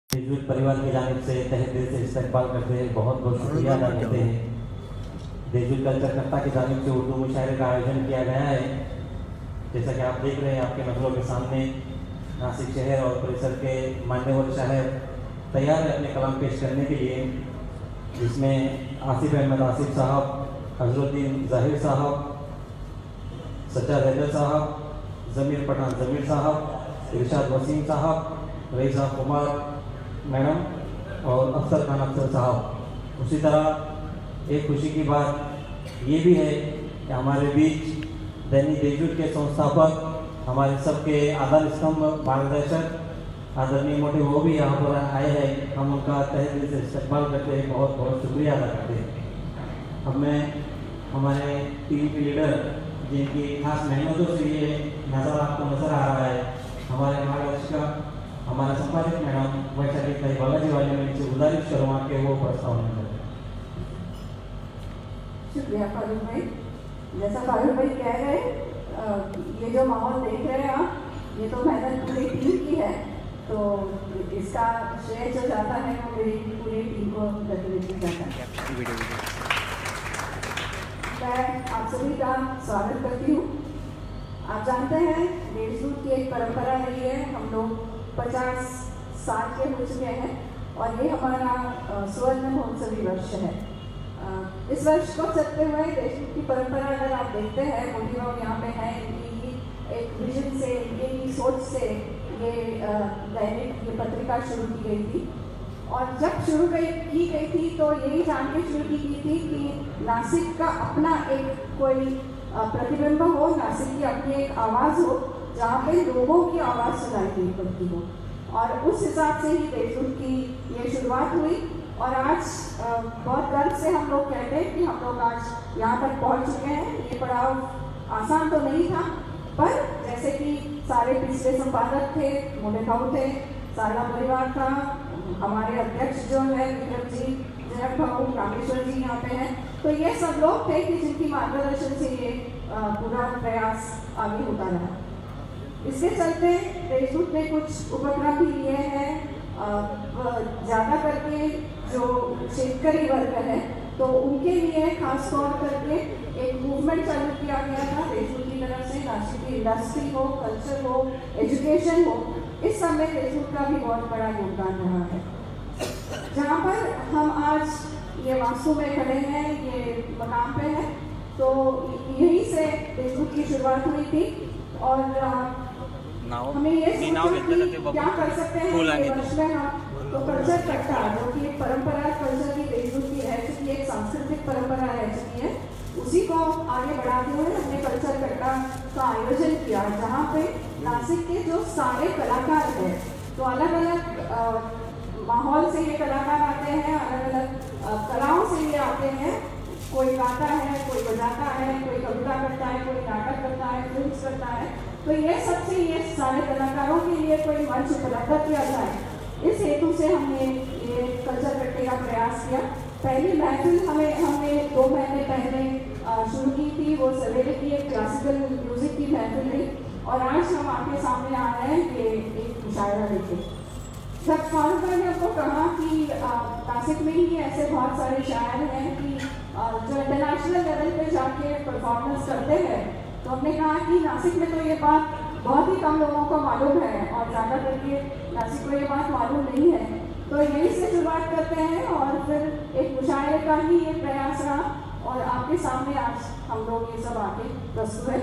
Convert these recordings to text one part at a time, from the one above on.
देशदूत परिवार की जानिब से तहे दिल से इस्तकबाल करते हैं, बहुत बहुत शुक्रिया अदा करते हैं। देशदूत कल्चर कर्ता की जानिब से उर्दू मुशायरे का आयोजन किया गया है। जैसा कि आप देख रहे हैं आपके नजरों के सामने, नासिक शहर और परिसर के मान्यवर शायर तैयार है अपने कलाम पेश करने के लिए, जिसमें आसिफ अहमद आसिफ साहब, हजरुद्दीन ज़ाहिर साहब, सच्चा हैदर साहब, ज़मीर पठान ज़मीर साहब, इरशाद वसीम साहब, रईसा कुमार मैडम और अफसर खान अफसर साहब। उसी तरह एक खुशी की बात ये भी है कि हमारे बीच दैनिक देशदूत के संस्थापक, हमारे सबके आधार स्तंभ मार्गदर्शक आदरणीय मोटे वो भी यहाँ पर आए हैं। हम उनका तहे दिल से इस्तकबाल करते हैं, बहुत बहुत शुक्रिया अदा करते हैं। अब मैं हमारे टीम के लीडर जिनकी खास मेहनतों से ये आपको नजर आ रहा है, हमारे मार्गदर्शक हमारे संपादक मैडम वैशाली बालाजी वाले में इनसे गुजारिश करूँगा कि वो प्रस्तावना करें। शुक्रिया फारूक भाई। जैसा फारूक भाई कह रहे, ये जो माहौल देख रहे हैं आप, ये तो मेहनत पूरी टीम की है, तो इसका श्रेय जो जाता है वो मेरी पूरी टीम को डेफिनेटली जाता है। मैं आप सभी का स्वागत करती हूँ। आप जानते हैं देशदूत की एक परंपरा रही है, हम लोग 50 साल के हो चुके हैं और ये हमारा स्वर्ण महोत्सवी वर्ष है। इस वर्ष को चलते हुए देशदूत की परंपरा अगर आप देखते हैं, मोदी बाबू यहाँ पे हैं, इनकी एक विजन से, इनकी सोच से ये दैनिक ये पत्रिका शुरू की गई थी। और जब शुरू की गई थी तो यही जान के शुरू की थी कि नासिक का अपना एक कोई प्रतिबिंब हो, नासिक की अपनी एक आवाज़ हो जहाँ पे लोगों की आवाज़ सुनाई नहीं पड़ती हो। और उस हिसाब से ही देशदूत की ये शुरुआत हुई और आज बहुत गर्व से हम लोग कहते हैं कि हम लोग आज यहाँ तक पहुँच चुके हैं। ये पड़ाव आसान तो नहीं था, पर जैसे कि सारे पिछले संपादक थे, मोटे भाऊ थे, सारा परिवार था, हमारे अध्यक्ष जो है विक्रम जी, जनक भाऊ, रामेश्वर जी यहाँ पे हैं, तो ये सब लोग थे कि जिनकी मार्गदर्शन से ये पूरा प्रयास आगे होता रहा। इसके चलते देशदूत ने कुछ उपक्रम भी लिए हैं, ज़्यादा करके जो शेतकरी वर्ग है तो उनके लिए खास तौर करके एक मूवमेंट चालू किया गया था देशदूत की तरफ से। नासिक की इंडस्ट्री हो, कल्चर हो, एजुकेशन हो, इस सब में देशदूत का भी बहुत बड़ा योगदान रहा है। जहाँ पर हम आज ये वास्तु में खड़े हैं, ये मकाम पे है, तो यहीं से देशदूत की शुरुआत हुई थी और हमें ये सोचा कि क्या कर सकते हैं वर्ष में हम, तो कल्चर कट्टा जो कि एक परंपरा कल्चर की देशदूत की रह चुकी है, एक सांस्कृतिक परंपरा रह चुकी है, उसी को आगे बढ़ाते हुए हमने कल्चर कट्टा का आयोजन किया, जहाँ पे नासिक के जो सारे कलाकार हैं, तो अलग अलग माहौल से ये कलाकार आते हैं, अलग अलग कलाओं से ये आते हैं। कोई गाता है, कोई बजाता है, कोई कविता करता है, कोई नाटक करता है, फिल्म करता है, तो ये सबसे ये सारे कलाकारों के लिए कोई मंच उपलब्ध किया जाए, इस हेतु से हमने ये कल्चर कट्टे का प्रयास किया। पहली महफिल हमने 2 महीने पहले शुरू की थी, वो सवेरे की एक क्लासिकल म्यूजिक की महफिल थी और आज हम आपके सामने आ रहे हैं कि एक मुशायरा लेके। जब फारूक भाई ने हमको कहा कि नासिक में ही ऐसे बहुत सारे शायर हैं कि जो इंटरनेशनल लेवल पे जाके परफॉर्मेंस करते हैं, तो हमने कहा कि नासिक में तो ये बात बहुत ही कम लोगों को मालूम है और ज़्यादा करके नासिक को ये बात मालूम नहीं है, तो यहीं से शुरुआत करते हैं और फिर एक मुशायरे का ही ये प्रयास रहा और आपके सामने आज हम लोग ये सब आके प्रस्तुत है।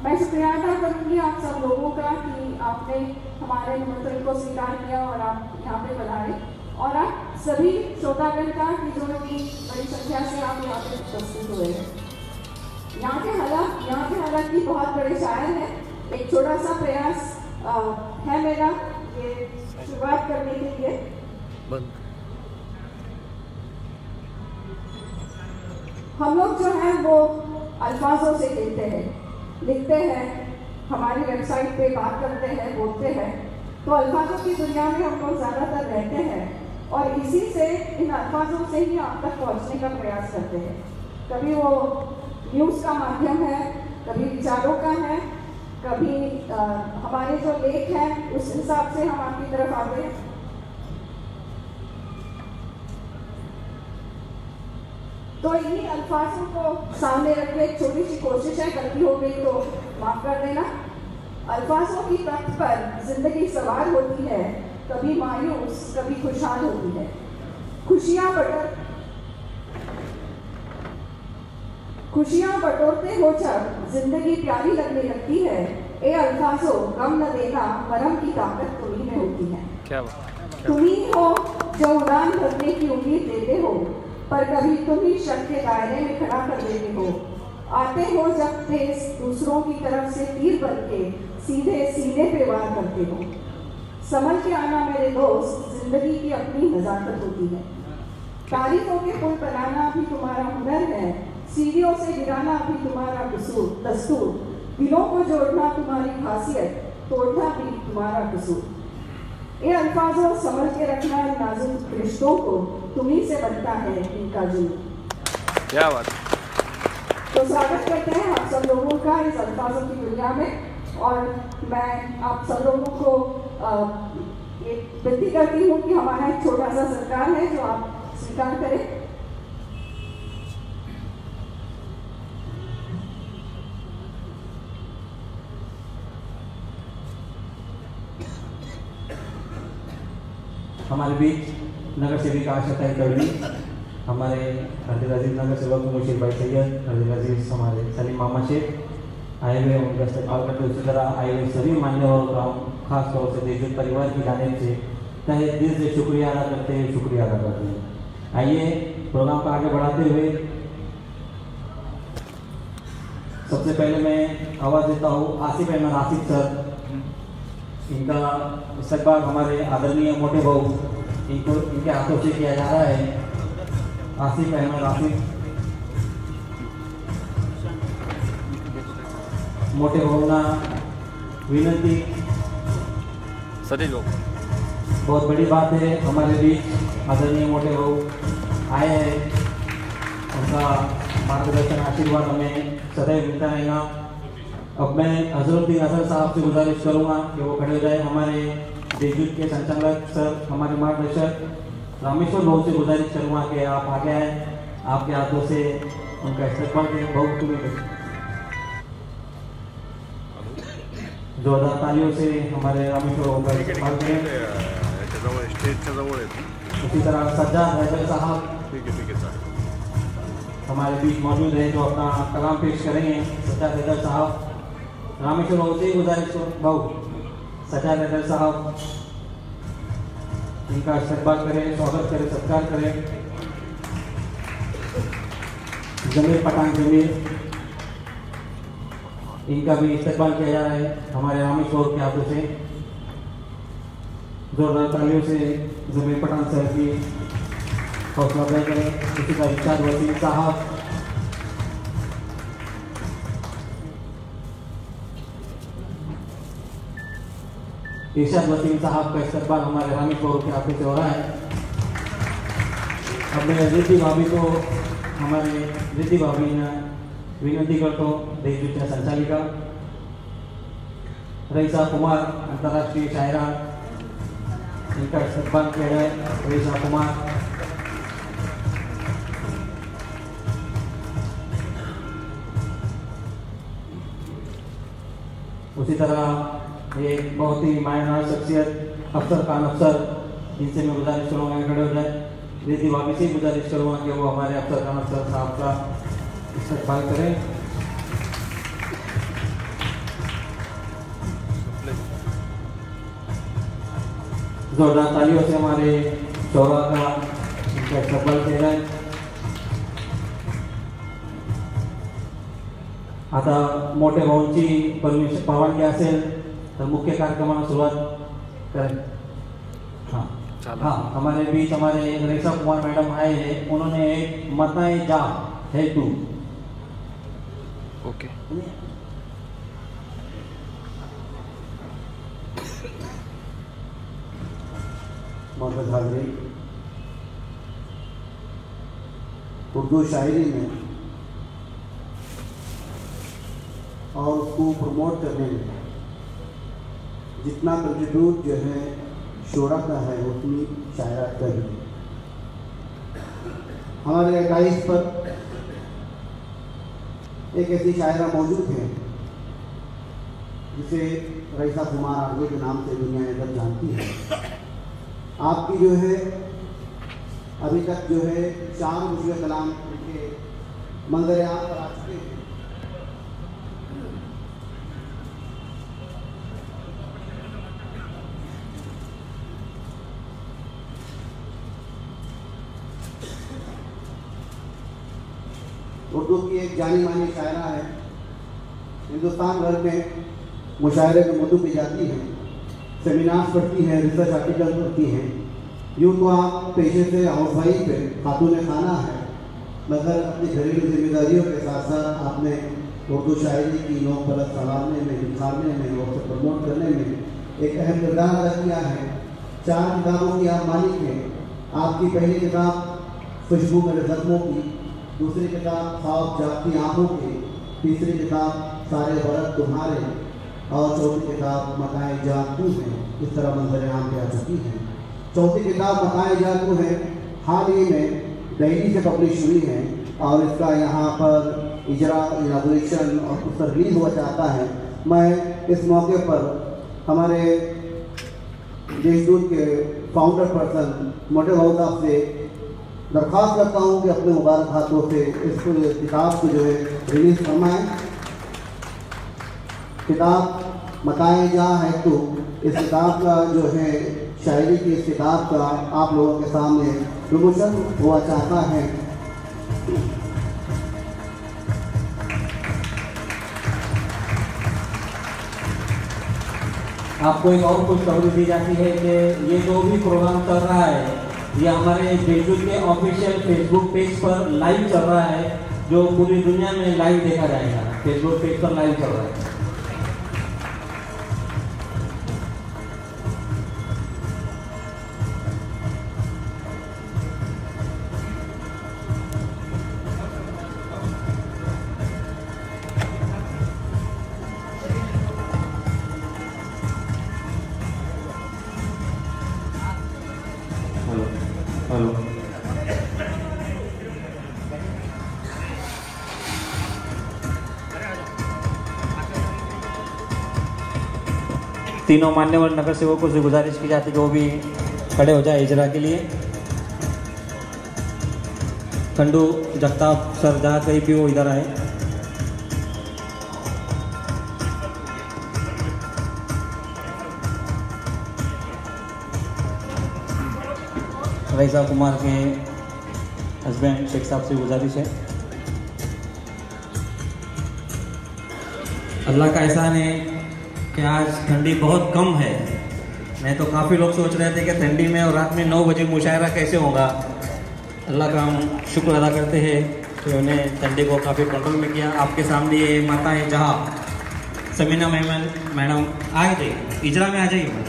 मैं शुक्रिया अदा करूँगी आप सब लोगों का कि आपने हमारे निमंत्रण को स्वीकार किया और आप यहाँ पे बुलाए, और आप सभी श्रोतागण का कि जो कि बड़ी संख्या से आप यहाँ पे उपस्थित हुए हैं। यहाँ के हालांकि बहुत बड़े शायर हैं, एक छोटा सा प्रयास है मेरा ये शुरुआत करने के लिए। हम लोग जो है वो अल्फाजों से खेलते हैं, लिखते हैं, हमारी वेबसाइट पे बात करते हैं, बोलते हैं, तो अल्फाजों की दुनिया में हम लोग ज़्यादातर रहते हैं और इसी से इन अल्फाजों से ही आप तक पहुँचने का प्रयास करते हैं। कभी वो न्यूज़ का माध्यम है, कभी विचारों का है, कभी हमारे जो लेख हैं उस हिसाब से हम आपकी तरफ आते हैं। तो इन्हीं अल्फाजों को सामने रख के एक छोटी सी कोशिश है, गलती हो गई तो माफ कर देना। अल्फाजों की तख्त पर जिंदगी सवार होती है, कभी मायूस कभी खुशहाल होती है। खुशियां बटोरते हो जब जिंदगी प्यारी लगने लगती है। ए अल्फाजों गम न देना, मरहम की ताकत तुम्ही में होती है। क्या बात। तुम्ही हो जो उड़ान भरने की उम्मीद देते हो, पर कभी तुम ही शक के दायरे में खड़ा कर देते हो। आते हो जब तेज दूसरों की तरफ से तीर बन के सीधे सीने पे वार करते हो। समझ के आना मेरे दोस्त, जिंदगी की अपनी नजाकत होती है। तारीफों के पुल बनाना भी तुम्हारा हुनर है, सीढ़ियों से गिराना भी तुम्हारा दस्तूर। दिलों को जोड़ना तुम्हारी खासियत, तोड़ना भी तुम्हारा कसूर। ये अल्फाजों समझ के रखना नाजुक रिश्तों को, तुम्ही से बनता है इनका जुनून। क्या बात। तो स्वागत करते हैं आप सब लोगों का इस अल्फाजों की दुनिया में। और मैं आप सब लोगों को एक विनती करती हूँ कि हमारा एक छोटा सा सत्कार है जो आप स्वीकार करें। हमारे बीच नगर सेविका आशा तैयबी, हमारे अब्दुल अजीज नगर सेवक मुशीर भाई सैयद, अब्दुल अजीज हमारे सलीम मामा शेख आए हुए, उनका इस्तेमाल करते। उसी तरह आए हुए सभी मान्यवरों का खास तौर से देशजुट परिवार की जानिब से तहे दिल से शुक्रिया अदा करते हैं, शुक्रिया अदा करते हैं। आइए प्रोग्राम को आगे बढ़ाते हुए सबसे पहले मैं आवाज़ देता हूँ आसिफ अहमद आसिफ सर। इनका इस्तकबाल हमारे आदरणीय मोटे भाऊ इनके हाथों से किया जा रहा है। आसिफ अहमद आसिफ मोटे भावना विनती। सतीश भाऊ, बहुत बड़ी बात है, हमारे बीच आदरणीय मोटे भाऊ आए हैं, उनका मार्गदर्शन आशीर्वाद हमें सदैव मिलता रहेगा। अब मैं हजरतुद्दीन असर साहब से गुजारिश करूंगा कि वो खड़े हो जाए। हमारे देशजुट के संचालक सर, हमारे मार्गदर्शक रामेश्वर भाऊ से गुजारिश करूंगा कि आप आगे आए, आपके हाथों से उनका इस्तेमाल करें। बहुत तुम्हें जोरदार तालियों से हमारे रामेश्वर भाऊ का इस्तेमाल करें। उसी तरह सज्जाद हैदर साहब हमारे बीच मौजूद है जो अपना कलाम पेश करेंगे। सज्जाद हैदर साहब, रामेश्वर भाऊ से गुजारिश भाऊ सज्जाद हैदर साहब इनका इस्तेमाल करें, स्वागत करें, सत्कार करें। जमीर पठान जमीर, इनका भी इस्तेमाल किया जा रहा है हमारे रामेश्वर के हाथों से। जोरदार तालियों से जमीर पठान सर की हौसला अफजाई करें। इसी का इरशाद वसीम साहब, इरशाद वसीम साहब का इस्तेमाल हमारे रामेश्वर के हाथों से हो रहा है। अब मैं रिद्धि भाभी को, हमारे रिद्धि भाभी ने विनती करता हूँ, देशजुट संचालिका रईसा कुमार अंतर्राष्ट्रीय शायरा, इनका इस्तेमाल किया जाए। रईसा कुमार, उसी तरह एक बहुत ही मायनार शख्सियत अफसर खान अफसर, इनसे मैं गुजारिश करूँगा खड़े हो जाए। रिद्धि भाभी से गुजारिश करूँगा कि वो हमारे अफसर खान अफसर साहब का इस्तेमाल करें। जोरदार तालियों से हमारे शोरा का इनका इस्तेमाल किया जाए। आता मोठे भाऊंची परवानगी असेल तर मुख्य कार्यक्रमाला सुरुवात करें। हाँ, हमारे बीच हमारे रेखा कुमार मैडम आए हैं, उन्होंने एक मताए जा है तू। ओके, मोहम्मद हाजरी, उर्दू शायरी में और उसको प्रमोट करने में जितना कंट्रीब्यूट जो है शोरा का है, उतनी शायरा का भी। हमारे डाइस पर एक ऐसी शायरा मौजूद है जिसे रईसा कुमार आर्गे के नाम से दुनिया सब जानती है। आपकी जो है अभी तक जो है 4 मुझे कलाम के मंजर आम पर आ चुके हैं। उर्दू की एक जानी मानी शायरा है। हिंदुस्तान भर में मुशायरे में उर्दू की जाती है, सेमिनार्स पढ़ती हैं, रिसर्च आर्टिकल पढ़ती हैं। यूँ तो आप पेशे से हाउसवाइफ है, खातून खाना है, मगर अपनी घरेलू जिम्मेदारियों के साथ साथ आपने उर्दू शायरी की नौ परत संभालने में, निखारने में और उसे प्रमोट करने में एक अहम किरदार अदा किया है। 4 किताबों की आप मालिक हैं। आपकी पहली किताब खुशबू मेरे जख्मों की, दूसरी किताब ख्वाब जागती आँखों की, तीसरी किताब सारे बरत तुम्हारे और चौथी किताब मकाए जाग तू है। इस तरह मंजर आम पे आ चुकी है। चौथी किताब मकाए जाग तू है हाल ही में दिल्ली से पब्लिश हुई है और इसका यहाँ पर इजरा इनागुरेशन और कुछ रिलीज हुआ चाहता है। मैं इस मौके पर हमारे देशदूत के फाउंडर पर्सन मोटे भाऊ साहब से दरख्वास्त करता हूँ कि अपने मुबारक हाथों से इस किताब को जो है रिलीज फरमाएं। किताब मकाए जा है तो इस किताब का जो है शायरी की इस किताब का आप लोगों के सामने प्रमोशन हुआ चाहता है। आपको एक और कुछ खबर दी जाती है कि ये जो भी प्रोग्राम चल रहा है ये हमारे देशदूत के ऑफिशियल फेसबुक पेज पर लाइव चल रहा है, जो पूरी दुनिया में लाइव देखा जाएगा। फेसबुक पेज पर लाइव चल रहा है। हेलो तीनों मान्यवर नगर सेवकों से गुजारिश की जाती है कि वो भी खड़े हो जाए इजरा के लिए। खंडू जगताप सर जहाँ कहीं भी वो इधर आए। रईसा कुमार के हस्बैंड शेख साहब से गुजारिश है। अल्लाह का एहसान है कि आज ठंडी बहुत कम है। नहीं तो काफ़ी लोग सोच रहे थे कि ठंडी में और रात में 9 बजे मुशायरा कैसे होगा। अल्लाह का हम शुक्र अदा करते हैं कि उन्हें ठंडी को काफ़ी कंट्रोल में किया। आपके सामने ये माताएं जहाँ समीना मेहमान मैडम आ जाइए, इजरा में आ जाइए।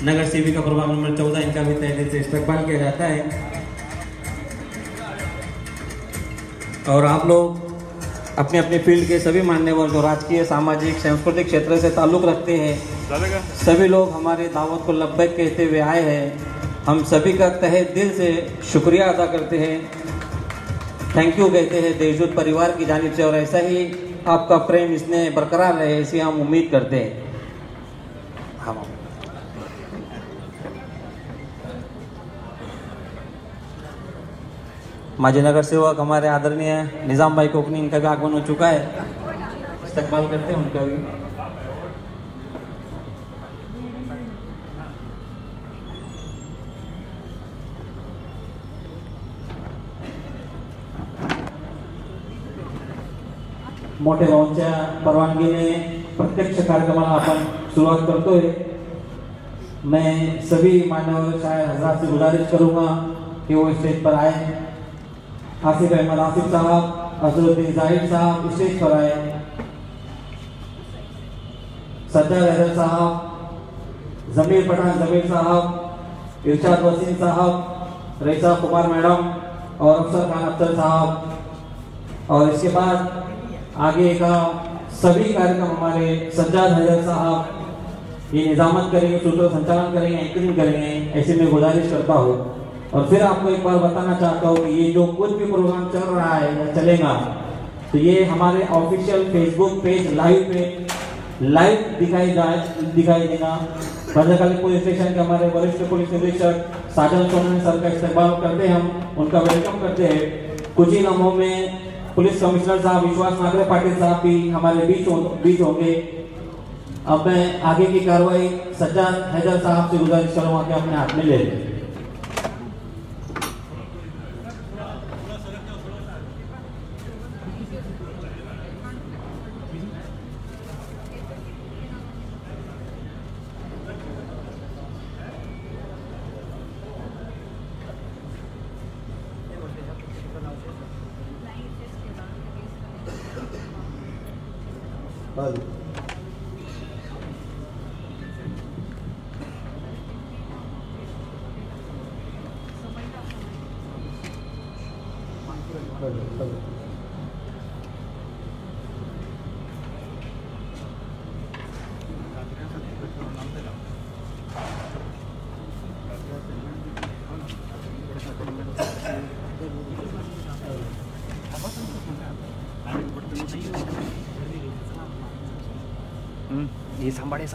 नगर सेविका प्रोग्राम नंबर 14 इनका भी तहे दिल से इस्तकबाल किया जाता है। और आप लोग अपने अपने फील्ड के सभी मान्यवर जो राजकीय, सामाजिक, सांस्कृतिक क्षेत्र से ताल्लुक़ रखते हैं, सभी लोग हमारे दावत को लब्बैक कहते हुए आए हैं। हम सभी का तहे दिल से शुक्रिया अदा करते हैं, थैंक यू कहते हैं देशदूत परिवार की जानिब से। और ऐसा ही आपका प्रेम इसमें बरकरार रहे, ऐसी हम उम्मीद करते हैं। हम माजी नगर सेवक हमारे आदरणीय निज़ाम भाई कोकनी, इनका भी आगमन हो चुका है। इस्तकबाल करते हैं उनका भी। मोठे भाऊंच्या परवानगीने प्रत्यक्ष कार्यक्रमाला आपण सुरुवात करतोय। मैं सभी मान्यवर शायर हजरात से गुजारिश करूंगा कि वो स्टेज पर आए। आसिफ अहमद आसिफ साहब, अजरुद्दीन जाहिद साहब स्टेज पर आए। सज्जाद हैदर साहब, जमीर पठान जमीर साहब, इरशाद वसीम साहब, रईसा कुमार मैडम और अफसर खान अख्तर साहब। और इसके बाद आगे का सभी कार्यक्रम हमारे सज्जाद हैदर साहब ये निजामत करेंगे, सूत्र संचालन करेंगे, एंकरिंग करेंगे। ऐसे में गुजारिश करता हूँ और फिर आपको एक बार बताना चाहता हूँ कि ये जो कुछ भी प्रोग्राम चल रहा है या चलेगा, तो ये हमारे ऑफिशियल फेसबुक पेज लाइव दिखाई देगा। भद्रकाली पुलिस स्टेशन के हमारे वरिष्ठ पुलिस निरीक्षक साजन सोनन सर का इस्तेमाल करते हैं, हम उनका वेलकम करते हैं। कुछ ही लम्हों में पुलिस कमिश्नर साहब विश्वास नागरे पाटिल साहब भी हमारे बीच होंगे। अब मैं आगे की कार्रवाई सज्जाद हैदर साहब से गुजारिश करूँगा कि अपने हाथ में ले लें। ये सांभाळे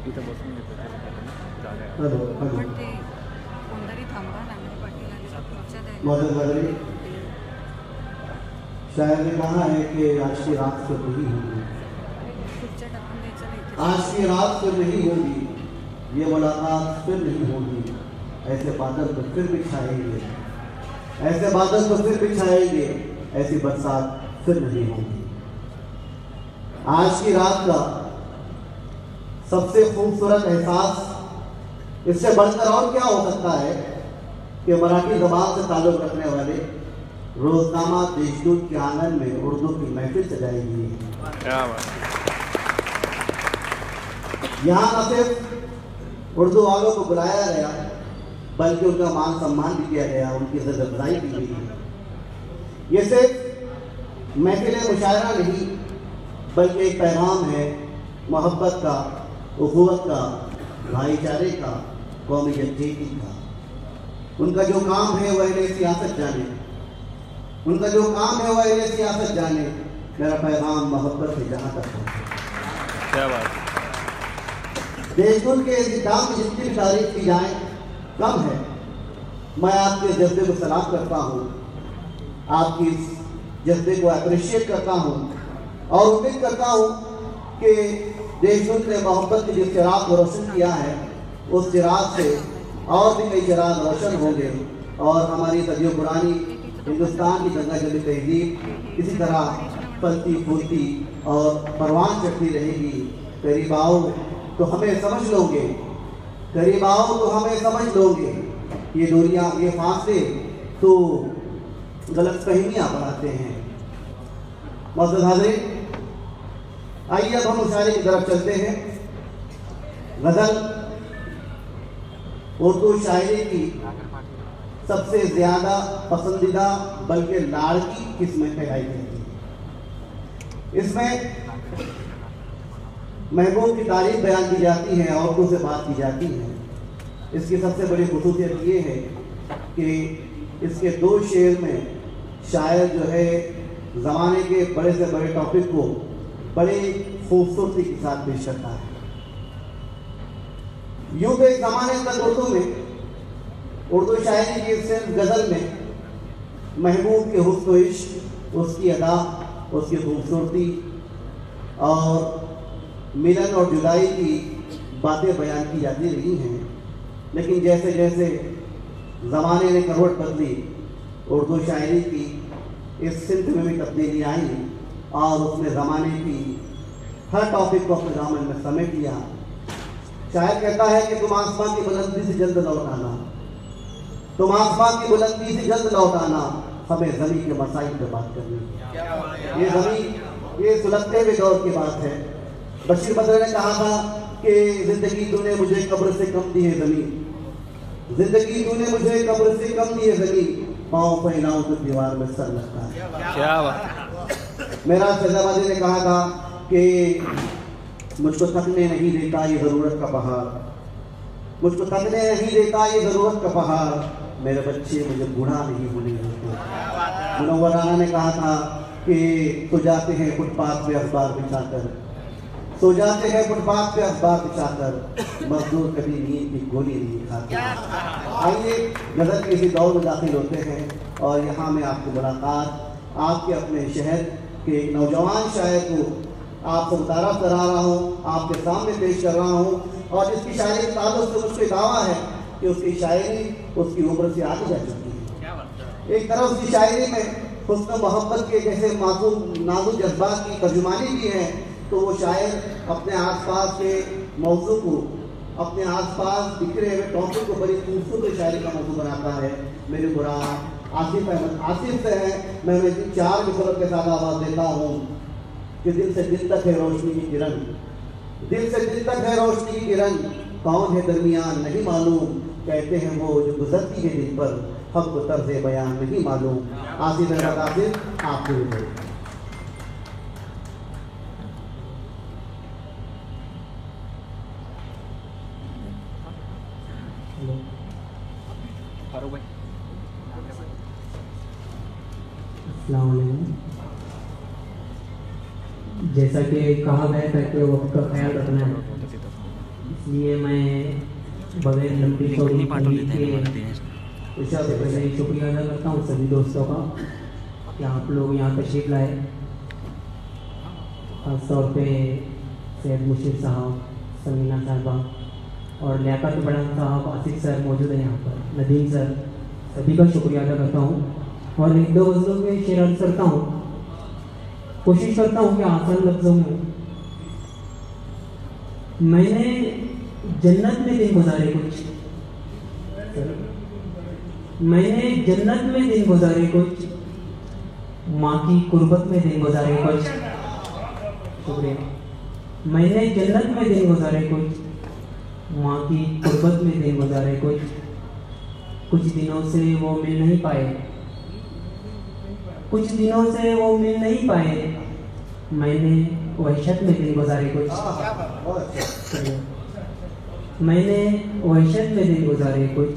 इथं बसून घेतो पण ते कोणतरी थांबा नांगरे पाटील आणि खुर्च्या द्यायला। शायर ने कहा है कि आज की रात फिर नहीं होगी, खुर्च्या टाकून द्यायचं नाही। आज की रात फिर नहीं होगी, ये मुलाकात फिर नहीं होगी, ऐसे बादल तो फिर भी छाएंगे, ऐसे बादल तो फिर भी छाएंगे, ऐसी बरसात फिर नहीं होगी। आज की रात का सबसे खूबसूरत एहसास इससे बढ़कर और क्या हो सकता है कि मराठी जबान से ताल्लुक रखने वाले रोजनामा देशदूत के आंगन में उर्दू की महफिल सजाई गई है। क्या बात। यहाँ न सिर्फ उर्दू वालों को बुलाया गया बल्कि उनका मान सम्मान भी किया गया, उनकी इज्जत अफजाई की गई। ये सिर्फ महफिल मुशायरा नहीं बल्कि एक पैगाम है मोहब्बत का, उखुवत का, भाईचारे का, कौमी यकजहती का। उनका जो काम है वह इन्हें सियासत जाने, उनका जो काम है वह इन्हें सियासत जाने। मेरा पैगाम मोहब्बत से जहाँ तक है। क्या बात। देशदूत के इस काम की जितनी भी तारीफ की जाए कम है। मैं आपके जज्बे को सलाम करता हूँ, आपकी इस जज्बे को अप्रिशिएट करता हूँ और उम्मीद करता हूँ कि देशदूत ने मोहब्बत के जिस चिराग को रोशन किया है उस चिराग से और भी कई चिराग रोशन होंगे और हमारी सदियों पुरानी हिंदुस्तान की गंगा जली तहजीब इसी तरह फलती फूलती और परवान चढ़ती रहेगी। करीब आओ तो हमें समझ लोगे, करीब आओ तो हमें समझ लोगे। ये दूरियां, ये फासले तो गलतफहमियां बढ़ाते हैं। मौजूद हाज़रीन, आइए अब हम मुशायरे की तरफ चलते हैं। गज़ल उर्दू शायरी की सबसे ज़्यादा पसंदीदा बल्कि लाड़की किस्म कहलाई जाती है। इसमें महबूब की तारीफ बयान की जाती है, औरतों से बात की जाती है। इसकी सबसे बड़ी खुसूसियत ये है कि इसके दो शेर में शायर जो है ज़माने के बड़े से बड़े टॉपिक को बड़ी खूबसूरती के साथ पेश करता है। यूं तो एक ज़माने तक उर्दू शायरी की सिर्फ गज़ल में महबूब के हुस्न इश्क, उसकी अदा, उसकी खूबसूरती और मिलन और जुदाई की बातें बयान की जाती रही हैं। लेकिन जैसे जैसे ज़माने ने करवट बदली, उर्दू शायरी की इस सिंध में भी तब्दीली आई और उसने ज़माने की हर टॉपिक को अपने दामन में समेट लिया। शायर कहता है कि तुम आसमान की बुलंदी से जल्द लौट आना, तुम आसमान की बुलंदी से जल्द लौट आना, हमें ज़मीन के मसाइल पे बात करनी है। ये ज़मीन, ये सुलगते हुए दौर की बात है। बशीर बदर ने कहा था कि ज़िंदगी तूने मुझे कब्र से कम दी है ज़मीन, ज़िंदगी तूने मुझे कब्र से कम दी है ज़मीन, पाँव फैलाऊं तो दीवार में सर लगता है। क्या बात। मेरा फैजाबादी ने कहा था कि मुझको थकने नहीं देता ये ज़रूरत का पहाड़, मुझको थकने नहीं देता ये ज़रूरत का पहाड़, मेरे बच्चे मुझे बूढ़ा नहीं होने देते। मुनव्वर राना ने कहा था कि सो जाते हैं फुटपाथ पे अखबार बिछाकर, सो जाते हैं फुटपाथ पे अखबार बिछाकर, मजदूर कभी नींद की गोली नहीं खाते। आइए गज़ल के इसी दौर में दाखिल होते हैं और यहाँ मैं आपको मुलाकात आपके अपने शहर के एक नौजवान शायर को आपको मुतारफ़ करा रहा हूँ, आपके सामने पेश कर रहा हूँ। और जिसकी शायरी के ताल्लुक़ से मुझको दावा है कि उसकी शायरी उसकी उम्र से आगे जा चुकी है। एक तरफ उसकी शायरी में हुस्न मोहब्बत के जैसे मासूम नाजुक जज्बात की तर्जुमानी भी है, तो वो शायर अपने आसपास के मौजू को, अपने आसपास बिखरे हुए टॉपिक को बड़ी खूबसूरत शायरी का मौजू बनाता है। मेरे मुराद आसिफ अहमद आसिफ से है। मैं उन्हें 4 मिसरों के साथ आवाज़ देता हूँ कि दिल से दिल तक है रोशनी की किरण, दिल से दिल तक है रोशनी की किरण, कौन है दरमियान नहीं मालूम, कहते हैं वो जो गुजरती है दिल पर, हमको तर्ज़े बयान नहीं मालूम। आसिफ अहमद आसिफ आपके लिए फारूक भाई। अस्सलाम वालेकुम। जैसा कि कहा गया था कि वक्त का ख्याल रखना है, इसलिए मैं बगैर लंबी चौड़ी के शुक्रिया अदा करता हूँ सभी दोस्तों का कि आप लोग यहाँ तशरीफ लाए। ख़ास तौर पे सैयद मुशीर साहब, समीना साहबा और लियाकत बड़ा साहब, आसिफ सर मौजूद हैं यहाँ पर, नदीम सर, सभी का शुक्रिया अदा करता हूँ। और एक दो गज़लों के शेर अर्ज़ करता हूँ, कोशिश करता हूँ कि आसान लफ्ज़ों में। मैंने जन्नत में दिन गुजारे कुछ, मैंने जन्नत में दिन गुजारे कुछ, माँ की कुर्बत में दिन गुजारे कुछ। शुक्रिया। मैंने जन्नत में दिन गुजारे कुछ, माँ की कुर्बत में दिन गुजारे कुछ दिनों से वो मिल नहीं पाए, कुछ दिनों से वो मिल नहीं पाए, मैंने वहशत में दिन गुजारे कुछ, मैंने वहशत में दिन गुजारे कुछ,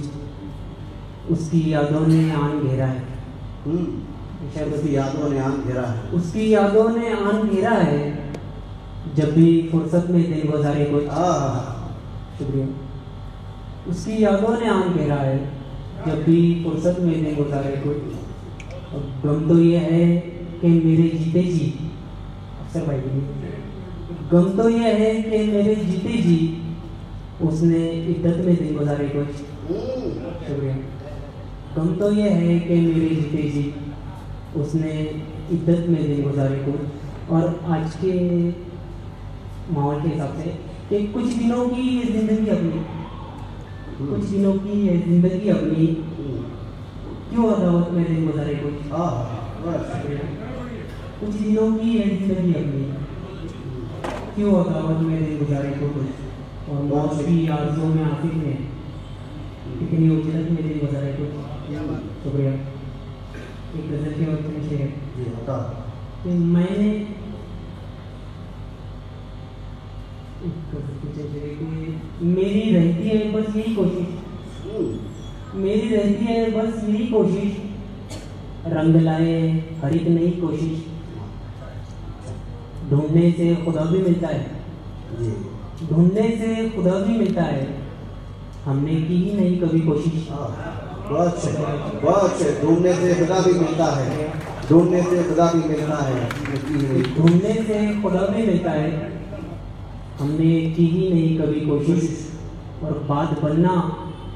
उसकी यादों ने आन घेरा है, उसकी यादों ने आन घेरा है, उसकी यादों ने आन घेरा है, जब भी फुर्सत में दिन गुजारे कुछ। शुक्रिया। उसकी यादों ने आन घेरा है, जब भी फुर्सत में दिन गुजारे कुछ। और गम तो ये है कि मेरे जीते जी, अफसर भाई, गम तो ये है कि मेरे जीते जी उसने इद्दत में दिन गुजारे कुछ। शुक्रिया। गम तो ये है कि मेरे जीते जी उसने इद्दत में दिन गुजारे कुछ। और आज के माहौल के हिसाब से कि कुछ दिनों की ये ज़िंदगी अपनी, कुछ दिनों की ये ज़िंदगी अपनी, क्यों अदावत में दिन गुजारे कुछ। कुछ दिनों की ये ज़िंदगी अपनी, क्यों अदावत में दिन गुजारे कुछ। और मौत की आरज़ों में आखिर में कितनी उजलत में दिन गुजारे कुछ। शुक्रिया। एक गज़ल के वक्त में शेर कि मैंने मेरी रहती है बस यही कोशिश, मेरी रहती है बस यही कोशिश, रंग लाए हर एक नई कोशिश, ढूंढने से खुदा भी मिलता है, ढूंढने से खुदा भी मिलता है, हमने की ही नहीं कभी कोशिश। बहुत अच्छे। ढूंढने से खुदा भी मिलता है, ढूंढने से खुदा भी मिलता है, ढूंढने से खुदा भी मिलता है, हमने की ही नहीं कभी कोशिश। और बात बनना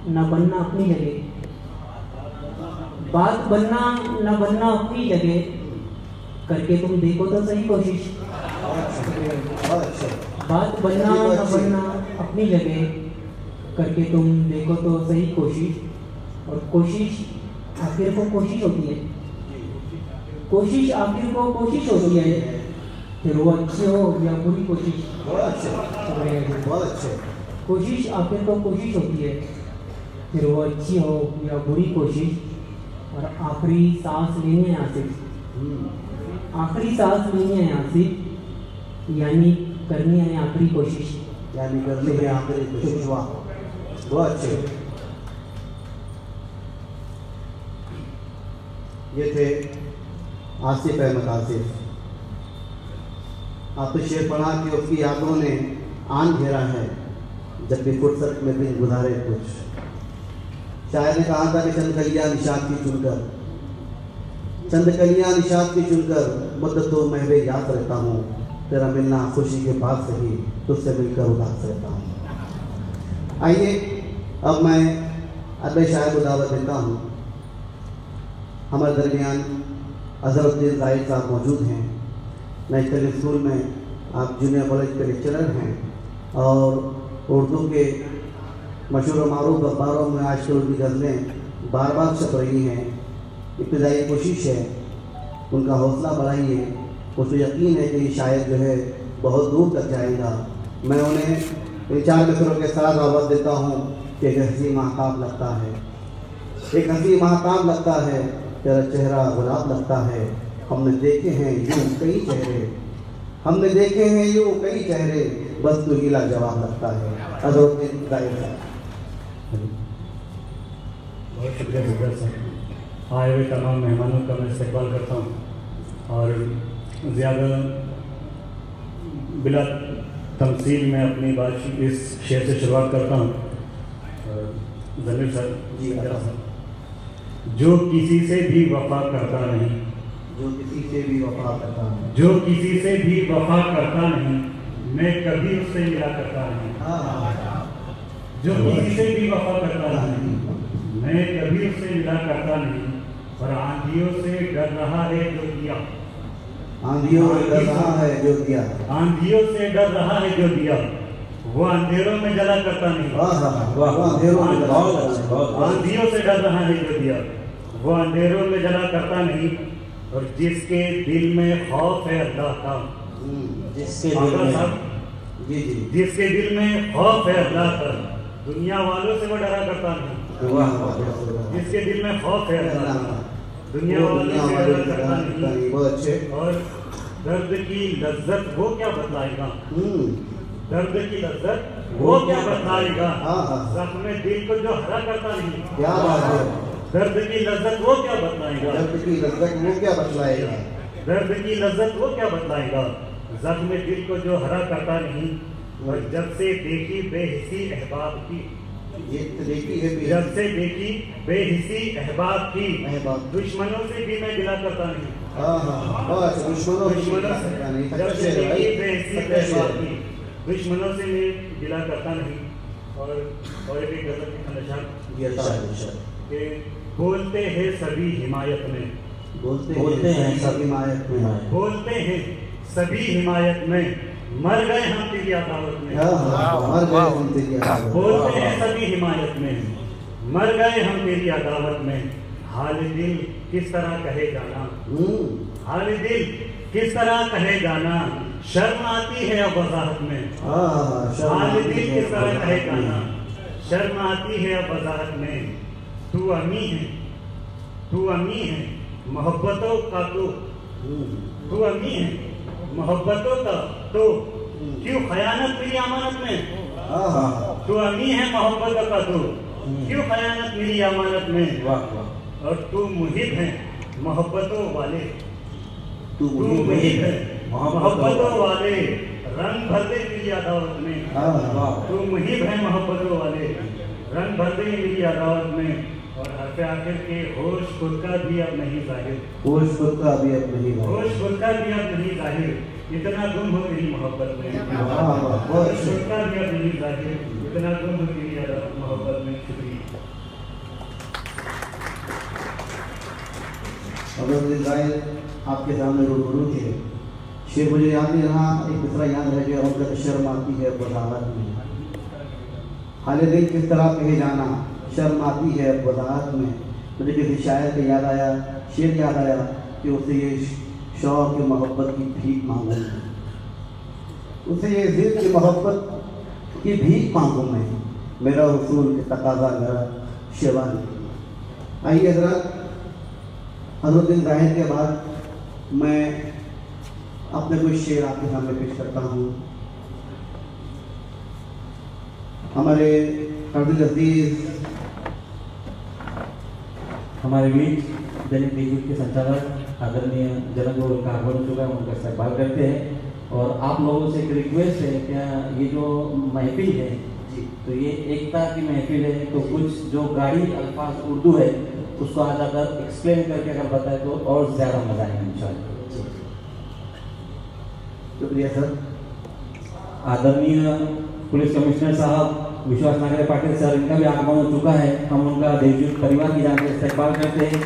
न बनना अपनी जगह, बात बनना न बनना अपनी जगह, करके तुम देखो तो सही कोशिश। बात बनना न बनना अपनी जगह, करके तुम देखो तो सही कोशिश। और कोशिश आखिर को कोशिश होती है, कोशिश आखिर को कोशिश होती है, फिर वो अच्छी हो या बुरी कोशिश। बहुत अच्छे। कोशिश आखिर को कोशिश होती है, फिर वो अच्छी हो या बुरी कोशिश। और आखिरी सांस लेनी है आसिफ, आखिरी सांस लेनी है आसिफ, यानी करनी है आखिरी कोशिश। यानी करनी है आखिरी कोशिश। वाह, बहुत अच्छे। ये थे आसिफ अहमद आसिफ। आपने शेर पढ़ा कि उसकी यादों ने आन घेरा है, जब भी फुर्सत में दिन गुजारे कुछ। शायर ने कहा था कि चंदकलियाँ निशात की चुनकर, चंदकलियाँ निशात की चुनकर मुद्दतों महवे याद रहता हूँ, तेरा मिलना खुशी के बाद से ही तुझसे मिलकर उदास रहता हूँ। आइए अब मैं अगले शायर को दावत देता हूँ। हमारे दरमियान अजहरुद्दीन ज़ाहिद साहब मौजूद हैं। नेशनल स्कूल में आप जूनियर कॉलेज के लेक्चरर हैं और उर्दू के मशहूर मारूफ अखबारों में आजकल उनकी गज़लें बार बार छप रही हैं। इब्तिदाई कोशिश है, उनका हौसला बढ़ाइए। मुझे यकीन है कि ये शायर जो है बहुत दूर तक जाएगा। मैं उन्हें इन 4 मित्रों के साथ दावत देता हूँ कि एक हंसी महताब लगता है, एक हंसी महताब लगता है, तेरा चेहरा गुलाब लगता है। हमने देखे हैं यूँ कई चेहरे, हमने देखे हैं यूँ कई चेहरे, बस तू ही लाजवाब लगता है। अजहरुद्दीन ज़ाहिद साहब। बहुत शुक्रिया गुजर साहब। आए हुए तमाम मेहमानों का मैं इस्तकबाल करता हूँ और ज़्यादा बिला तमसील में अपनी बात इस शेर से शुरुआत करता हूँ। ज़मीर साहब जी, जो किसी से भी वफा करता नहीं, जो किसी से भी वफा करता नहीं, जो किसी से भी वफा करता नहीं, मैं कभी उससे मिला करता नहीं। जो किसी से भी वफा करता नहीं, मैं कभी उससे मिला करता नहीं। और आंधियों से डर रहा है जो दिया, आंधियों से डर रहा है जो दिया, आंधियों से डर रहा है जो दिया, वो अंधेरों में जला करता नहीं। आंधियों से डर रहा है जो दिया, वो अंधेरों में जला करता नहीं। और जिसके दिल में खौफ है अल्लाह का, जिसके दिल में खौफ है अल्लाह का, दुनिया वालों से वो डरा करता नहीं। जिसके दिल में खौफ है अल्लाह का, दुनिया वालों से डरा करता नहीं। बहुत अच्छे। और दर्द की लज्जत वो क्या बतलाएगा, दर्द की लज्जत वो क्या बतलाएगा, जख्म दिल को जो हरा करता नहीं। क्या बात है। दर्द की लज्जत वो क्या बतलाएगा, दर्द की लज्जत वो क्या बतलाएगा, दर्द की लज्जत वो क्या बतलाएगा, जख्म दिल को जो हरा करता नहीं। और जब से देखी बेहिसी अहबाब की, ये देखी है, जब से देखी बेहिसी अहबाब की, दुश्मनों से भी मैं गिला करता नहीं। दुश्मनों से जब से देखी बेहिसी अहबाब की, दुश्मनों से मैं गिला करता नहीं। और एक गजल की खंडशात के बोलते हैं सभी हिमायत में, बोलते हैं सभी हिमायत में, बोलते हैं सभी हिमायत में, मर गए हम तेरी अदावत में। मर गए हम तेरी अदावत। बोलते हैं सभी हिमायत में, मर गए हम तेरी अदावत में। हाल दिल किस तरह कहे जाना, हाल दिल किस तरह कहे जाना, शर्म आती है अब वजाहत में। हाल दिल किस तरह कहे जाना, शर्म आती है अब वजाहत में। तू अमी है, तू अमी है मोहब्बतों का, तू अमी है मोहब्बतों का, तो क्यों खयानत मेरी अमानत में। तू अमी है मोहब्बतों का, तो क्यों खयानत मेरी अमानत में। और तू मुहिब है मोहब्बतों वाले, तू मुहिब है मोहब्बतों वाले, रंग भर दे मेरी अदावत में। तू मुहिब है मोहब्बतों वाले, रंग भर दे मेरी अदावत में। और हर आखिर के होश खुद का भी अब नहीं जाहिर, होश खुद का भी अब नहीं, होश खुद का भी अब नहीं जाहिर, इतना गुम हो तेरी मोहब्बत में। होश खुद का भी अब नहीं जाहिर, इतना गुम हो तेरी मोहब्बत में। शुक्रिया। अजहरुद्दीन ज़ाहिद आपके सामने रूबरू थे। शेर मुझे याद नहीं रहा, एक दूसरा याद रह गया। और शर्म आती है वजाहत में, हाल दिल किस तरह कहे जाना, शर्म आती है वजाहत में। मुझे किसी शायर का याद आया, शेर याद आया कि उसे ये शौक़ की मोहब्बत की भीख मांगूँ, उसे ये ज़िद की मोहब्बत की भीख मांगूँ मैं, मेरा उसूल के तकाज़ा मेरा शेवानी। आइए हज़रात, अजहरुद्दीन ज़ाहिद के बाद मैं अपने कुछ शेर आपके सामने पेश करता हूँ। हमारे अब्दुल अजीज हमारे बीच दैनिक देशदूत के संचालक आदरणीय जनक और उनका आगमन हो चुका है, उनका इस्तेकबाल करते हैं। और आप लोगों से एक रिक्वेस्ट है, क्या ये जो महफिल है जी, तो ये एकता की महफिल है, तो कुछ जो गाड़ी अल्फाज उर्दू है उसको आज अगर एक्सप्लेन करके अगर बताए तो और ज़्यादा मजा आएगा इंशाल्लाह। शुक्रिया सर। आदरणीय पुलिस कमिश्नर साहब विश्वास नागरे पाटिल सर, इनका भी आगमन हो चुका है। हम उनका देशदूत परिवार की जान से इस्तेकबाल करते हैं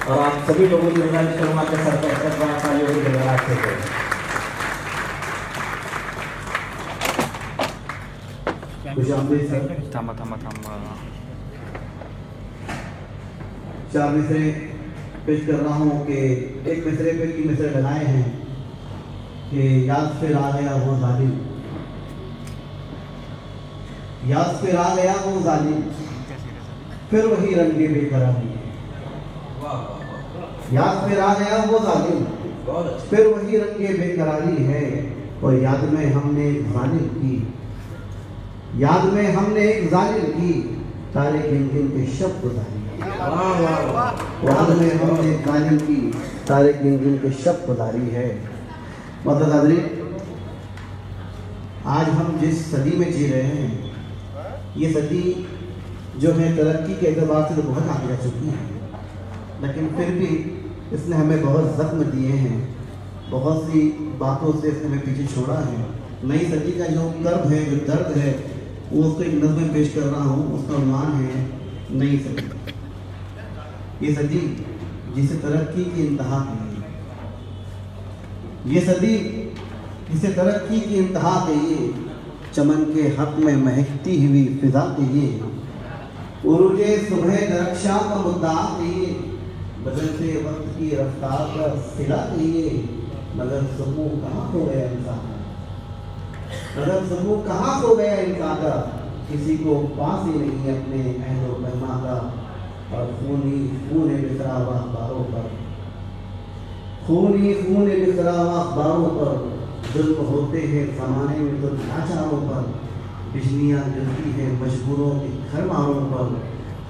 और आप सभी लोगों की गुजारिश करूँगा कि सर का इस्तेकबाल धन्यवाद से करें। थांबा थांबा थांबा। 4 मिसरे पेश कर रहा हूँ कि एक मिसरे पे 3 मिसरे लगाए हैं कि याद फिर आ गया वो जालिम, याद फिर आ गया वो जालिम, फिर वही रंगे बेकरारी है। याद फिर आ गया वो जालिम, फिर वही रंगे बेकरारी है। और याद में हमने एक जालिम की, याद में हमने एक जालिम की, तारे गिन गिन के शब्द गुजारी। याद में हमने एक जालिम की, तारे गिन गिन के शब्द गुजारी है। मतलब हाज़रीन, आज हम जिस सदी में जी रहे हैं, ये सदी जो है तरक्की के एतबार से तो बहुत आगे जा चुकी है, लेकिन फिर भी इसने हमें बहुत जख्म दिए हैं, बहुत सी बातों से इसने हमें पीछे छोड़ा है। नई सदी का जो कर्ब है, जो दर्द है, वो उसको एक नज़्म में पेश कर रहा हूँ। उसका उन्वान है नई सदी। ये सदी जिसे तरक्की की इंतहा कहिए, ये सदी जिसे तरक्की की इंतहा कहिए, चमन के हक में महकती हुई फिजा कहिए, उरूजे सुबह दरख्शां का मुद्दा कहिए, बदलते वक्त की रफ्तार का सिला कहिए, मगर सुकून कहाँ खो गया इंसान, मगर सुकून कहाँ खो गया इंसान का, किसी को पास ही नहीं अपने अहलो पैमा का। और खून ही खून बिखरा हुआ अखबारों पर, खून ही खून बिखरा हुआ अखबारों पर, जुल्म होते हैं ज़माने में तो लाचारों पर, बिजलियाँ गिरती हैं मजबूरों के घर मारों पर,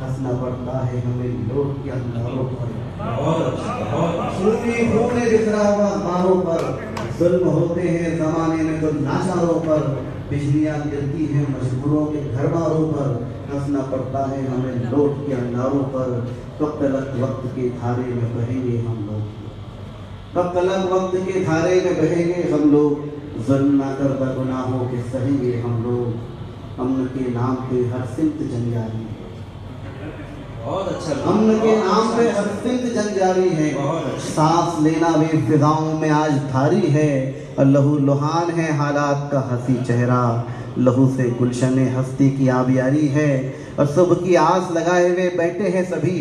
हंसना पड़ता है हमें लोट के अंधारों पर। खून ही खून बिखरा हुआ अखबारों पर, जुल्म होते हैं ज़माने में तो लाचारों पर, बिजलियाँ गिरती हैं मजबूरों के घर मारों पर, हंसना पड़ता है हमें लोट के अंधारों पर। कब तलक वक्त के धारे में बहेंगे हम लोग, कब तलक वक्त के धारे में बहेंगे हम लोग, जुल्म ना करता गुनाहों के सहेंगे हम लोग। अमन के नाम पे हर सिमत जंग जारी है, बहुत अच्छा। अमन के नाम पे हर सिमत जंग जारी है, सांस लेना भी फिजाओं में आज भारी है। और लहू लुहान है हालात का हंसी चेहरा, लहू से गुलशन हस्ती की आबियारी है। और सुबह की आस लगाए हुए बैठे हैं सभी,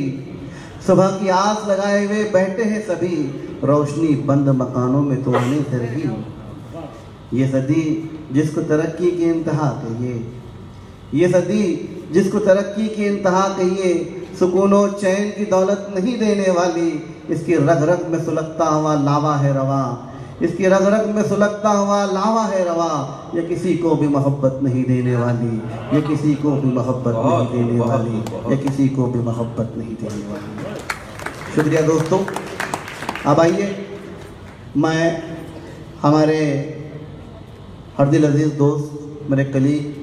सुबह की आस लगाए हुए बैठे हैं सभी, रोशनी बंद मकानों में तो आने से रही। ये सदी जिसको तरक्की की इंतहा कहिए, ये सदी जिसको तरक्की की इंतहा कहिए, सुकूनो चैन की दौलत नहीं देने वाली, इसकी रग रग में सुलगता हुआ लावा है रवा, इसकी रग रग में सुलगता हुआ लावा है रवा। ये किसी को भी मोहब्बत नहीं देने वाली, ये किसी को भी मोहब्बत नहीं देने वाली, ये किसी को भी मोहब्बत नहीं देने वाली। शुक्रिया दोस्तों। अब आइए मैं हमारे हरदिल अजीज़ दोस्त मेरे कलीग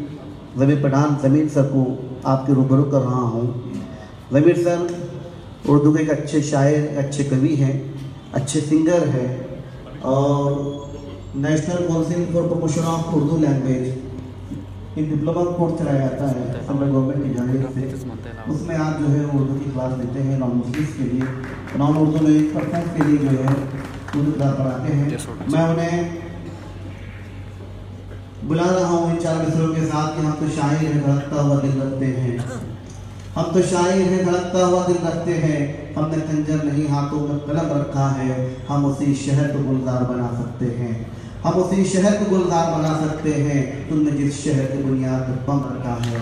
ज़मीर पठान ज़मीर सर को आपके रूबरू कर रहा हूँ। ज़मीर सर उर्दू के एक अच्छे शायर, अच्छे कवि हैं, अच्छे सिंगर हैं और national council for promotion of Urdu language एक डिप्लोमा कोर्स चलाया जाता है सेंट्रल गवर्नमेंट की जानिब से। उसमें आप जो है उर्दू की क्लास लेते हैं नॉन मुस्लिम्स के लिए, नॉन उर्दू में पर्सनस के लिए जो है उर्दू क्लास पढ़ाते हैं। मैं उन्हें बुला रहा हूँ इन 4 मिसरों के साथ कि हम तो शायर हैं धड़कता हुआ दिल रखते हैं, हम तो शायर हैं धड़कता हुआ दिल रखते हैं, हमने खंजर नहीं हाथों में कलम रखा है, हम उसी शहर को गुलजार बना सकते हैं, हम उसी शहर को गुलजार बना सकते हैं, तुमने जिस शहर की बुनियाद पर बम रखा है।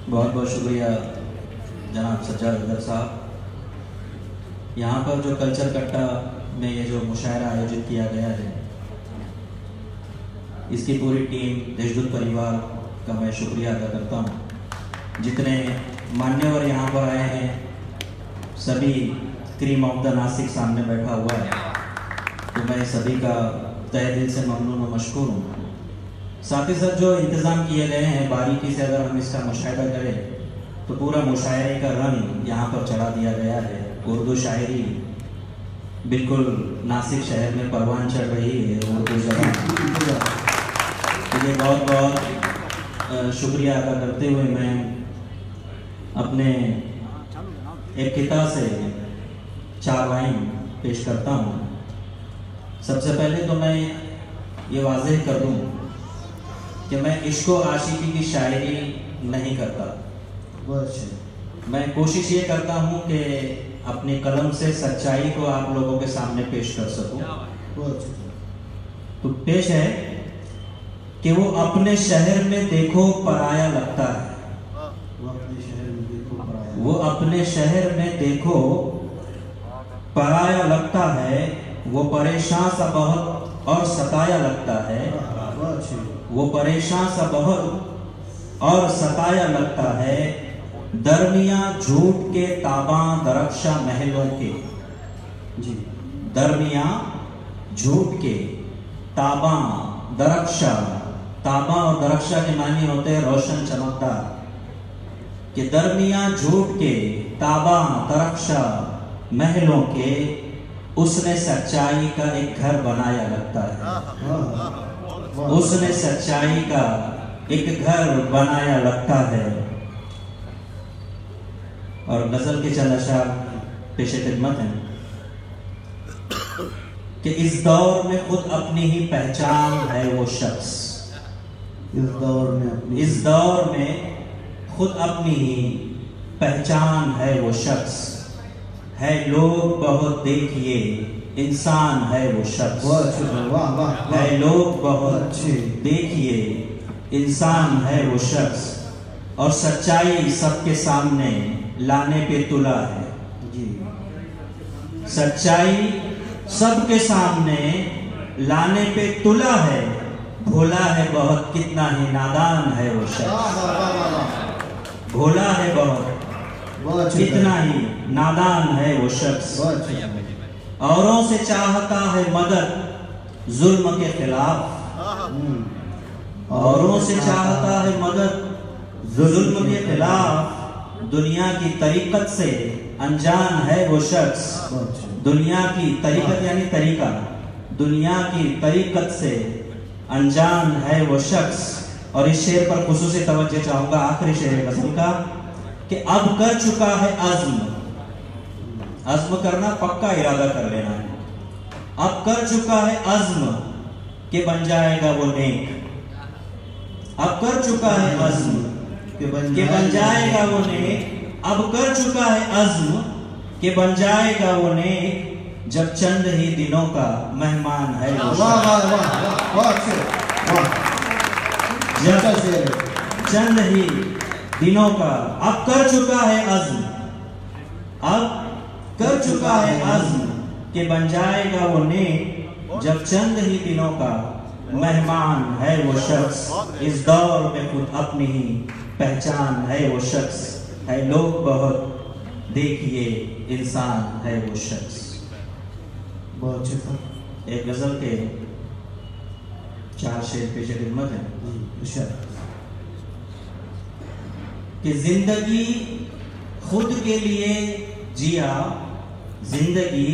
बहुत बहुत शुक्रिया जनाब सज्जाद अदर साहब। यहाँ पर जो कल्चर कट्टा में ये जो मुशायरा आयोजित किया गया है, इसकी पूरी टीम, देशदूत परिवार का मैं शुक्रिया अदा करता हूँ। जितने मान्यवर यहाँ पर आए हैं, सभी क्रीम ऑफ द नासिक सामने बैठा हुआ है, तो मैं सभी का तहे दिल से ममनून और मशकूर हूँ। साथ ही साथ जो इंतज़ाम किए गए हैं, बारीकी से अगर हम इसका मुशाहिदा करें तो पूरा मुशायरे का रंग यहाँ पर चढ़ा दिया गया है। उर्दू शायरी बिल्कुल नासिक शहर में परवान चढ़ रही है। उर्दू ज़बान मुझे बहुत बहुत शुक्रिया अदा करते हुए मैं अपने एक किताब से 4 लाइन पेश करता हूँ। सबसे पहले तो मैं ये वाज़ेह कर दूँ कि मैं इश्क व आशिकी की शायरी नहीं करता। मैं कोशिश ये करता हूँ कि अपनी कलम से सच्चाई को आप लोगों के सामने पेश कर सकूँ। तो पेश है कि वो अपने शहर में देखो पराया लगता है, वो अपने शहर में देखो पराया लगता है, वो परेशान सा बहुत और सताया लगता है, वो परेशान सा बहुत और सताया लगता है, दरमिया झूठ के ताबा दरख्शा महलों के, जी दरमिया झूठ के ताबा दरख्शा, ताबा और दरख्शा के मानी होते हैं रोशन चमकदार, कि दरमिया झूठ के ताबा दरख्शा महलों के उसने सच्चाई का एक घर बनाया लगता है, उसने सच्चाई का एक घर बनाया लगता है। और गजल के चंद अशार पेशे खिदमत हैं कि इस दौर में खुद अपनी ही पहचान है वो शख्स, इस दौर में खुद अपनी ही पहचान है वो शख्स, है लोग बहुत देखिए इंसान है वो शख्स, है लोग बहुत देखिए इंसान है वो शख्स, और सच्चाई सबके सामने लाने पे तुला है, सच्चाई सबके सामने लाने पे तुला है, भोला है बहुत कितना ही नादान है वो शख्स, भोला है बहुत कितना ही नादान है वो शख्स, औरों से चाहता है मदद जुल्म के खिलाफ, औरों से चाहता है मदद जुल्म के खिलाफ, दुनिया की तरीकत से अनजान है वो शख्स, दुनिया की तरीकत यानी तरीका, दुनिया की तरीकत से अनजान है वो शख्स। और इस शेर पर खुसूसी तवज्जो चाहूंगा, आखिरी शेर गजल का, कि अब कर चुका है अज़्म, अज़्म करना पक्का इरादा कर लेना है, अब कर चुका है अज़्म कि बन जाएगा वो नेक, अब कर चुका है अज़्म कि बन जाएगा वो नेक, अब कर चुका है अज़्म कि बन जाएगा वो नेक, जब चंद ही दिनों का मेहमान है वो, जब चंद ही दिनों का, अब कर चुका है अज़्म, अब कर चुका है अज़्म कि बन जाएगा वो नेक, जब चंद ही दिनों का मेहमान है वो शख्स, इस दौर में खुद अपनी ही पहचान है वो शख्स, है लोग बहुत देखिए इंसान है वो शख्स। बहुत अच्छा। एक गजल के 4 शेर पेश खिदमत है कि जिंदगी खुद के लिए जिया, जिंदगी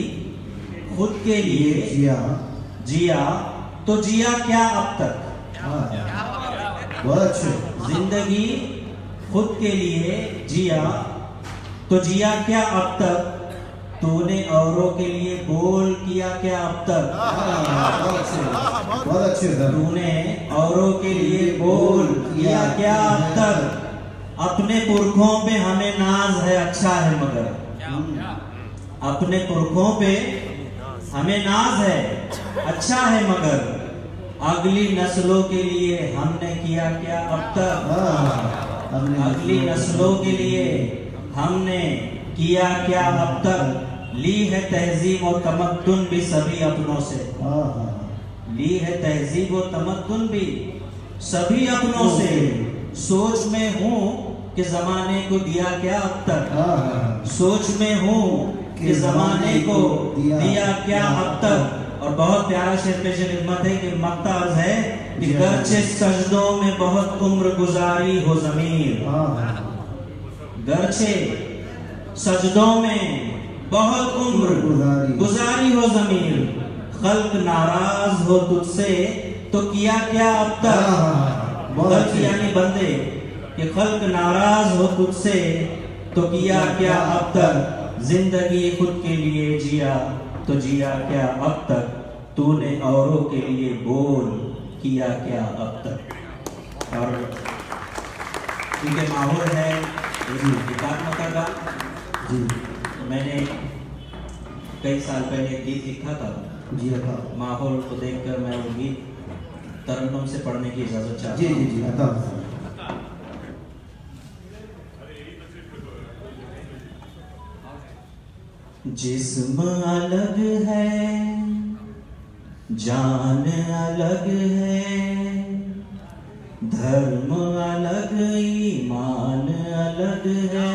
खुद के लिए जिया तो जिया क्या अब तक, जिंदगी खुद के लिए जिया तो जिया क्या अब तक, तूने औरों के लिए बोल किया क्या अब तक, तूने औरों के लिए बोल किया क्या अब तक, अपने पुरखों पे हमें नाज है अच्छा है मगर, अपने पुरखों पे हमें नाज है अच्छा है मगर, अगली नस्लों के लिए हमने किया क्या अब तक, अगली नस्लों के लिए हमने किया क्या अब तक, ली है तहजीब और तमद्दुन भी सभी अपनों से, ली है तहजीब व तमद्दुन भी सभी अपनों से। सोच में हूँ कि जमाने को दिया क्या अब तक, सोच में हूँ कि जमाने को दिया क्या अब तक। और बहुत प्यारा शेर पेश खिदमत है कि मक्ता अर्ज है कि गर्चे सजदों में बहुत उम्र गुजारी हो ज़मीर, गर्चे सजदों में बहुत उम्र गुजारी हो ज़मीर। खल्क नाराज हो तुझसे तो किया क्या अब तक, खल्क यानी बंदे कि खल्क नाराज हो तुझसे तो किया क्या अब तक। जिंदगी खुद के लिए जिया तो जिया क्या अब तक, तूने औरों के लिए बोल किया क्या अब तक। और क्योंकि माहौल है एकात्मता का, तो मैंने कई साल पहले एक गीत लिखा था जी। माहौल को देखकर मैं वो गीत तरन्नुम से पढ़ने की इजाजत चाहता हूं। जी जी जी। जिस्म अलग है, जान अलग है, धर्म अलग, ईमान अलग है।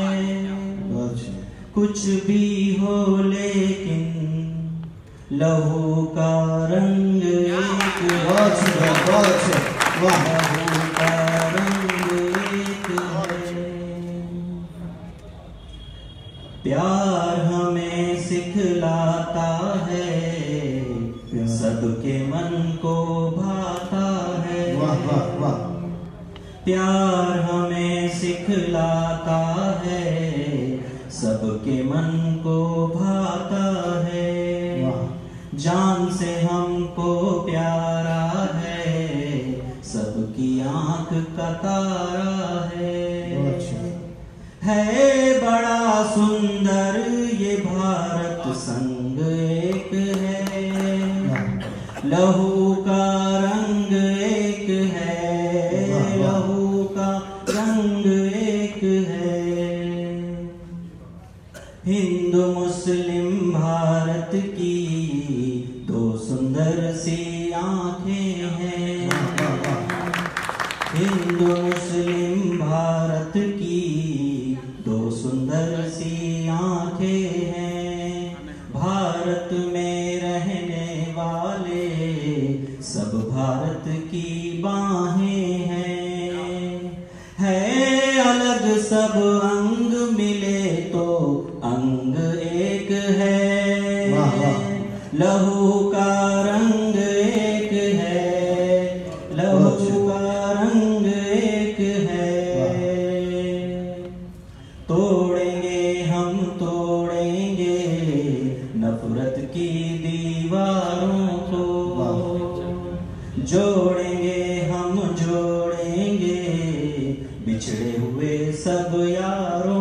कुछ भी हो लेकिन लहू का रंग एक, लहू का रंग एक है। प्यार हमें सिखलाता है, सबके मन को भाता है। प्यार हमें सिखलाता है, सबके मन को भाता है। जान से हमको प्यारा है, सबकी आंख का तारा है बड़ा सुंदर ये भारत संग एक है। लहू का रंग एक है, लहू का रंग एक है। हिंदू मुस्लिम भारत की दो सुंदर सी आंखें हैं। हिंदू मुस्लिम भारत की दो सुंदर सी आंखें हैं। भारत में रहने वाले सब भारत की बाहें हैं। है अलग सब अंग मिले तो अंग एक है। लहू का रंग एक है, लहू का रंग एक है। तोड़ेंगे हम तोड़ेंगे नफरत की दीवारों को, जोड़ेंगे हम जोड़ेंगे बिछड़े हुए सब यारों